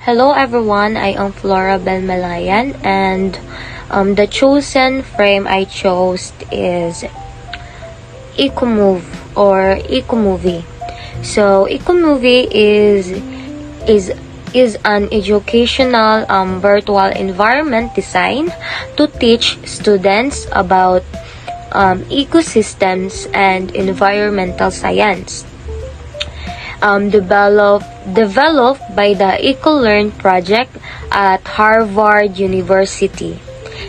Hello everyone, I am Flora Belmalayan and the chosen frame I chose is EcoMove or EcoMovie. So EcoMovie is an educational virtual environment designed to teach students about ecosystems and environmental science. Developed by the EcoLearn project at Harvard University.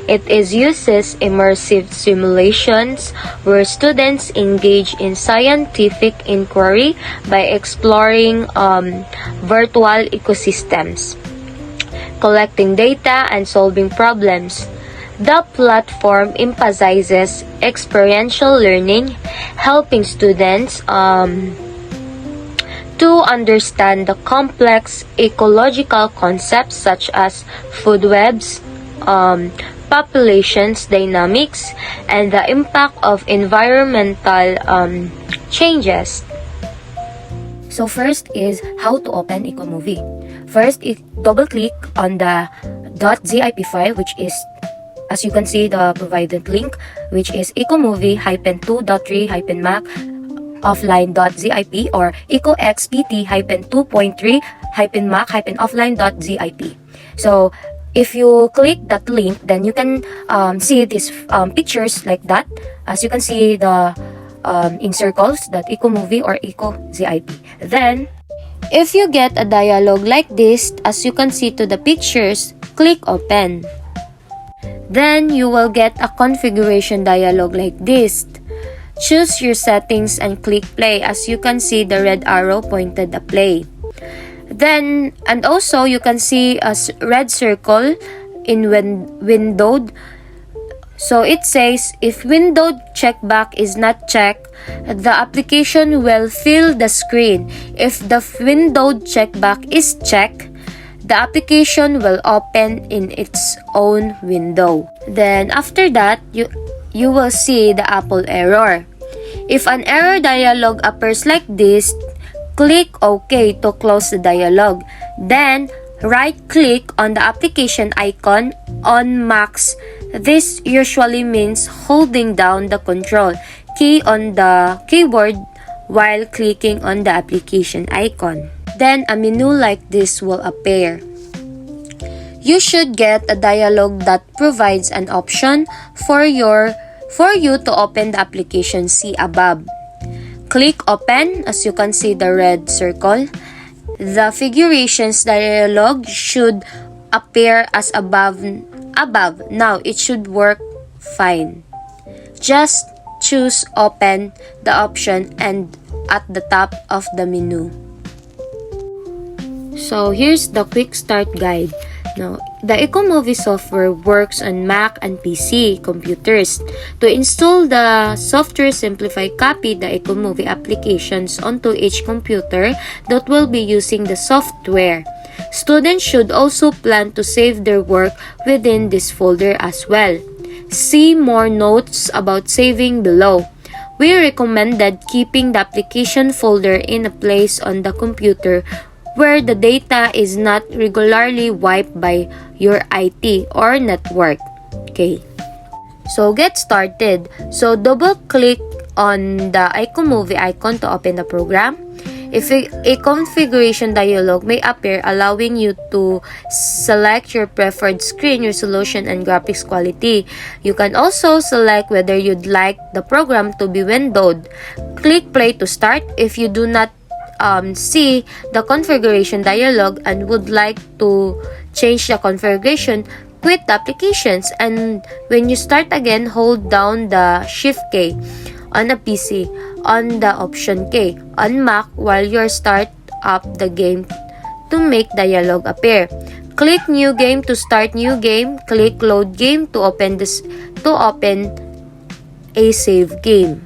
It uses immersive simulations where students engage in scientific inquiry by exploring virtual ecosystems, collecting data, and solving problems. The platform emphasizes experiential learning, helping students to understand the complex ecological concepts such as food webs, populations dynamics, and the impact of environmental changes. So first is how to open EcoMovie. First, double-click on the .zip file, which is, as you can see, the provided link, which is ecomovie-2.3-mac offline.zip or ecoxpt-2.3-mac-offline.zip. So if you click that link, then you can see these pictures like that. As you can see, the in circles, that EcoMovie or EcoZip. Then if you get a dialog like this, as you can see to the pictures, click open. Then you will get a configuration dialog like this. Choose your settings and click play. As you can see, the red arrow pointed at play. Then, and also you can see a red circle in windowed. So it says, if windowed checkback is not checked, the application will fill the screen. If the windowed checkback is checked, the application will open in its own window. Then after that, you will see the Apple error. If an error dialog appears like this, click OK to close the dialog. Then, right-click on the application icon on Macs. This usually means holding down the control key on the keyboard while clicking on the application icon. Then, a menu like this will appear. You should get a dialog that provides an option for you to open the application. See above. Click open. As you can see, the red circle. The figurations dialog should appear as above. Now it should work fine. Just choose open the option and at the top of the menu. So here's the quick start guide. Now, the EcoMovie software works on Mac and PC computers. To install the software, simply copy the EcoMovie applications onto each computer that will be using the software. Students should also plan to save their work within this folder as well. See more notes about saving below. We recommended keeping the application folder in a place on the computer where the data is not regularly wiped by your IT or network. Okay. So get started. So double click on the EcoMovie icon to open the program. If a configuration dialog may appear, allowing you to select your preferred screen resolution and graphics quality. You can also select whether you'd like the program to be windowed. Click play to start. If you do not see the configuration dialog and would like to change the configuration, quit the applications, and when you start again, hold down the shift key on a PC on the option key on Mac while you start up the game to make dialog appear. Click new game to start new game. Click load game to open a save game.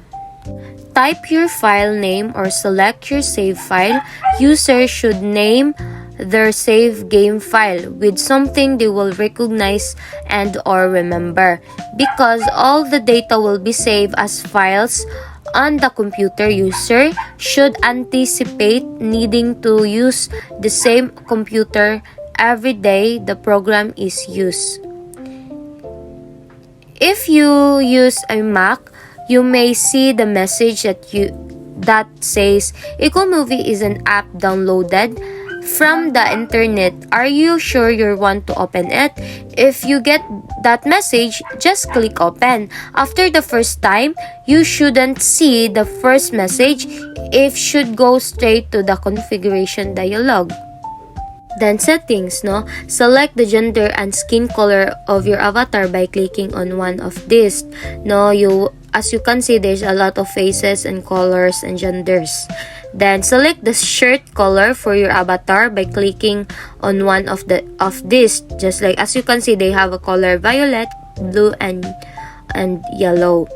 Type your file name or select your save file. Users should name their save game file with something they will recognize and or remember, because all the data will be saved as files on the computer. User should anticipate needing to use the same computer every day the program is used. If you use a Mac, you may see the message that says Ecomovie is an app downloaded from the internet. Are you sure you want to open it? If you get that message, just click open. After the first time, you shouldn't see the first message. It should go straight to the configuration dialog. Then settings, no? Select the gender and skin color of your avatar by clicking on one of these. No, as you can see, there's a lot of faces and colors and genders. Then select the shirt color for your avatar by clicking on one of these. Just like as you can see, they have a color violet, blue, and yellow.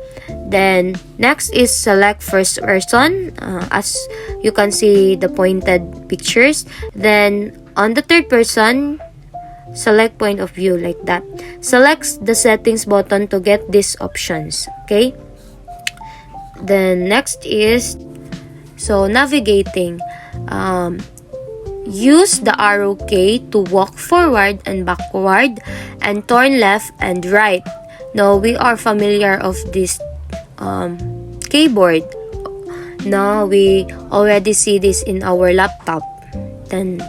Then next is select first person. As you can see, the pointed pictures. Then on the third person, select point of view like that. Select the settings button to get these options. Okay. Then next is navigating. Use the arrow key to walk forward and backward and turn left and right. Now we are familiar of this keyboard. Now we already see this in our laptop. Then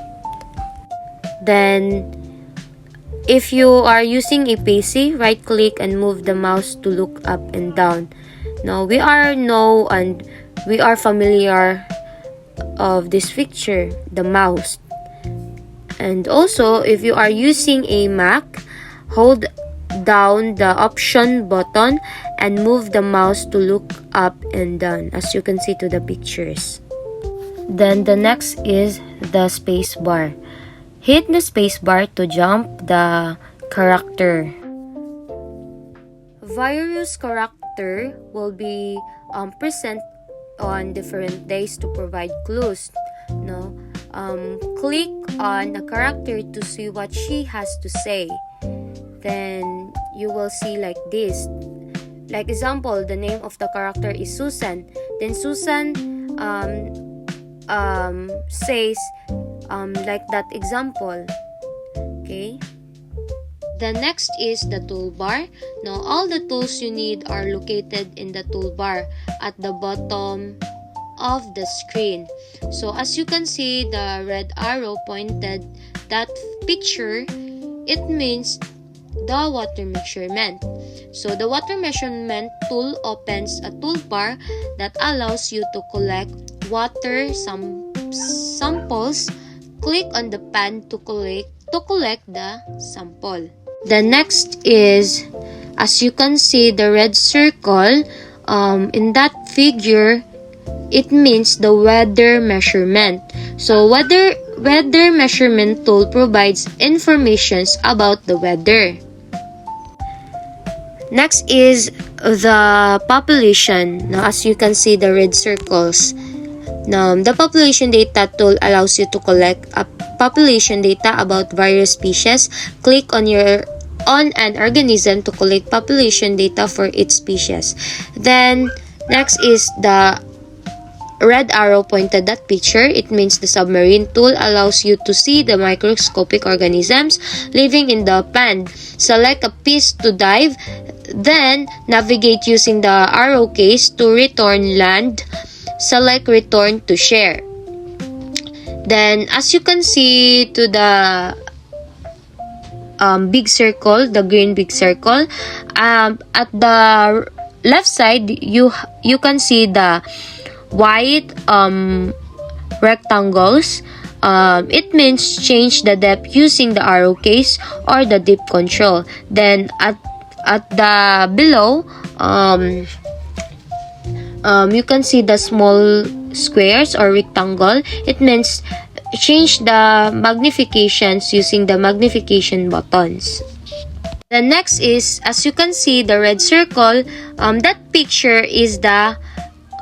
if you are using a PC, right click and move the mouse to look up and down. Now we are familiar of this feature, the mouse. And also, if you are using a Mac, hold down the option button and move the mouse to look up and down, as you can see to the pictures. Then the next is the space bar. Hit the space bar to jump the character. Various character will be present on different days to provide clues. No, click on a character to see what she has to say. Then you will see like this. Like example, the name of the character is Susan. Then Susan says like that example. Okay. The next is the toolbar. Now, all the tools you need are located in the toolbar at the bottom of the screen. So, as you can see, the red arrow pointed that picture, it means the water measurement. So, the water measurement tool opens a toolbar that allows you to collect water samples. Click on the pan to collect the sample. The next is, as you can see, the red circle in that figure, it means the weather measurement. So weather measurement tool provides informations about the weather. Next is the population. Now, as you can see, the red circles. Now, the population data tool allows you to collect population data about various species. Click on an organism to collect population data for its species. Then next is the red arrow pointed that picture. It means the submarine tool allows you to see the microscopic organisms living in the pond. Select a piece to dive, then navigate using the arrow keys to return land. Select return to share. Then, as you can see to the big circle, the green big circle, at the left side, you can see the white rectangles. It means change the depth using the arrow keys or the dip control. Then, at the below, you can see the small squares or rectangle. It means change the magnifications using the magnification buttons. The next is, as you can see, the red circle, that picture is the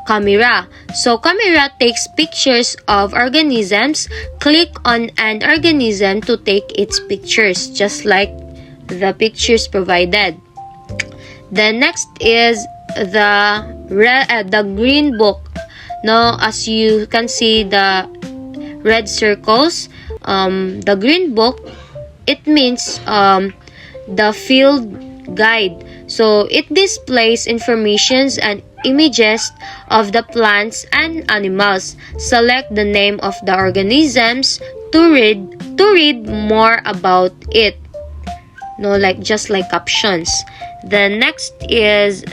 camera. So camera takes pictures of organisms. Click on an organism to take its pictures, just like the pictures provided. The next is the green book. Now, as you can see, the red circles, the green book, it means the field guide. So it displays informations and images of the plants and animals. Select the name of the organisms to read more about it. No, like just like captions. The next is,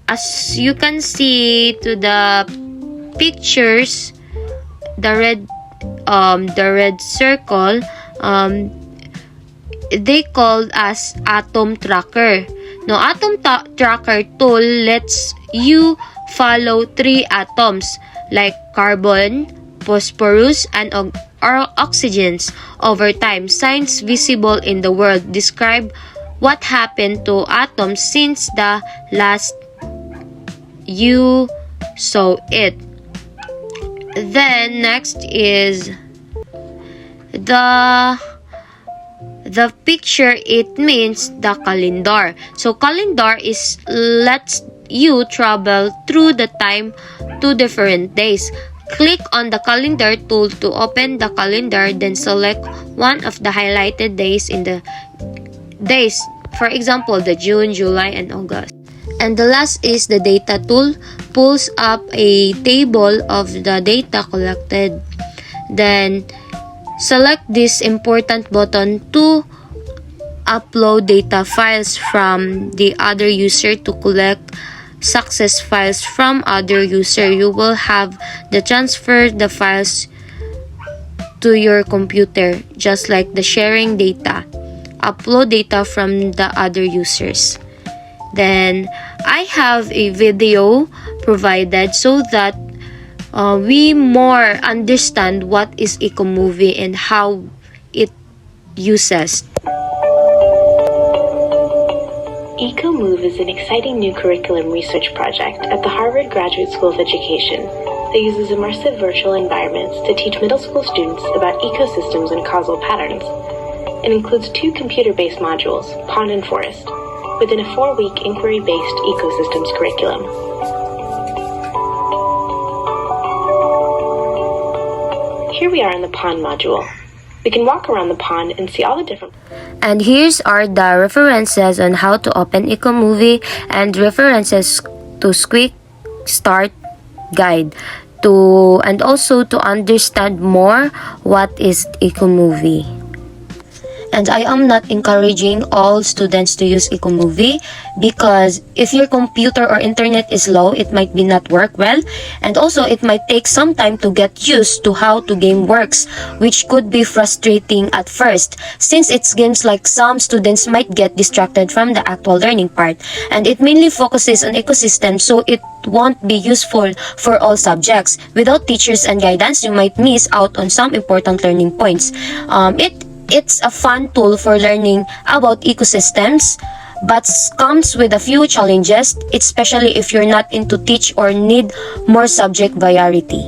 as you can see to the pictures, the red circle, they called as atom tracker. Now, atom tracker tool lets you follow 3 atoms like carbon, phosphorus, and oxygens over time. Signs visible in the world describe what happened to atoms since the last you saw it. Then next is the picture. It means the calendar. So calendar is lets you travel through the time to different days. Click on the calendar tool to open the calendar, then select one of the highlighted days in the days, for example, the June, July, and August. And the last is the data tool, pulls up a table of the data collected. Then select this important button to upload data files from the other user. To collect success files from other user, you will have to transfer the files to your computer, just like the sharing data. Upload data from the other users. Then I have a video provided so that we more understand what is Ecomovie and how it uses. EcoMove is an exciting new curriculum research project at the Harvard Graduate School of Education that uses immersive virtual environments to teach middle school students about ecosystems and causal patterns. It includes 2 computer-based modules, Pond and Forest, within a 4-week inquiry-based ecosystems curriculum. Here we are in the Pond module. We can walk around the pond and see all the different... And here's are the references on how to open Ecomovie and references to quick start guide and also to understand more what is Ecomovie. And I am not encouraging all students to use Ecomovie because if your computer or internet is low, it might be not work well, and also it might take some time to get used to how the game works, which could be frustrating at first since it's games like some students might get distracted from the actual learning part, and it mainly focuses on ecosystem, so it won't be useful for all subjects. Without teachers and guidance, you might miss out on some important learning points. It's a fun tool for learning about ecosystems, but comes with a few challenges, especially if you're not into teach or need more subject variety.